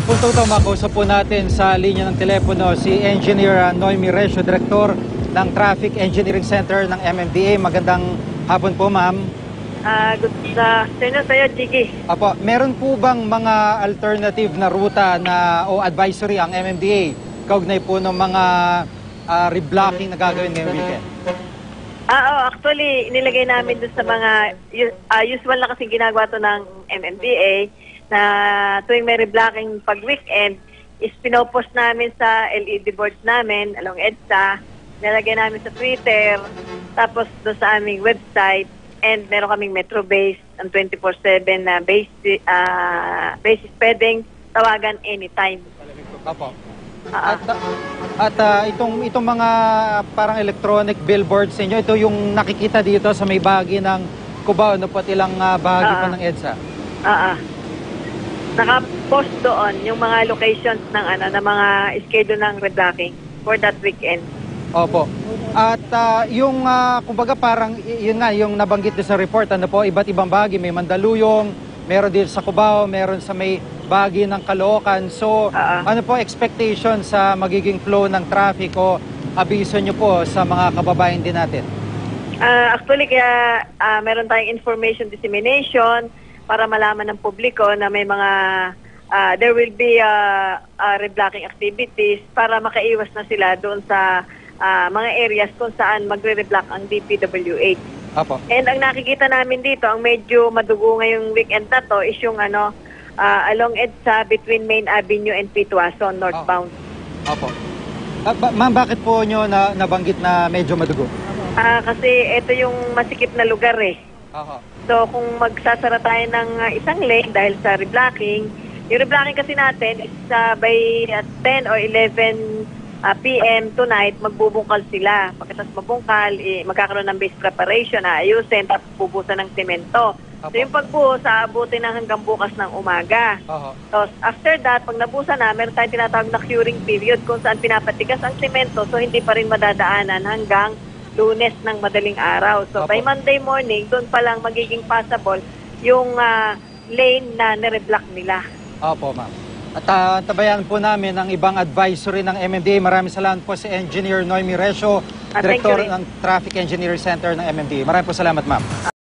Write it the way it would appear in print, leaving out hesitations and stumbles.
Punto ito, makausap po natin sa linya ng telepono si Engineer Noemi Recio, Director ng Traffic Engineering Center ng MMDA. Magandang hapon po, ma'am. Good afternoon sa'yo, Chiki. Apo, meron po bang mga alternative na ruta o advisory ang MMDA kaugnay po ng mga reblocking na gagawin ngayong weekend? Actually, inilagay namin dun sa mga usual na kasing ginagawa to ng MMDA na tuwing may reblocking pag weekend is pinopost namin sa LED boards namin along EDSA, nilagay namin sa Twitter, tapos doon sa aming website, and meron kaming Metro base ang 24/7 na basis pwedeng tawagan anytime. Apo. At itong mga parang electronic billboards ninyo, ito yung nakikita dito sa may bahagi ng Cubao, no, at ilang bahagi pa ng EDSA. Naka-post doon yung mga locations ng mga schedule ng reblocking for that weekend. Opo. At kumbaga parang yun nga yung nabanggit sa report, iba't ibang bahagi, may Mandaluyong, meron din sa Cubao, meron sa may bahagi ng Caloocan. So, ano po expectation sa magiging flow ng traffic o abiso nyo po sa mga kababayan din natin? Actually, kaya meron tayong information dissemination para malaman ng publiko na may mga there will be reblocking activities para makaiwas na sila doon sa mga areas kung saan magre-reblock ang DPWH. Apo. And ang nakikita namin dito, ang medyo madugo ngayong weekend na to is yung along EDSA between Main Avenue and Pituason, northbound. Opo. Ma'am, bakit po nyo nabanggit na medyo madugo? Kasi ito yung masikip na lugar eh. So kung magsasara tayo ng isang lane dahil sa reblocking, yung reblocking kasi natin is by 10 or 11 PM tonight, magbubungkal sila. Pagkatapos mabungkal, magkakaroon ng base preparation, ayusin, tapos bubusan ng semento. So yung pagbuhos, aabutin na hanggang bukas ng umaga. So after that, pag nabusan na, meron tayong tinatawag na curing period kung saan pinapatigas ang semento, so hindi pa rin madadaanan hanggang Lunes ng madaling araw. So by Monday morning, doon pa lang magiging passable yung lane na nireblock nila. Opo, ma'am. At tabayan po namin ang ibang advisory ng MMDA. Maraming salamat po si Engineer Noemi Recio, Director ng Traffic Engineering Center ng MMDA. Maraming po salamat, ma'am.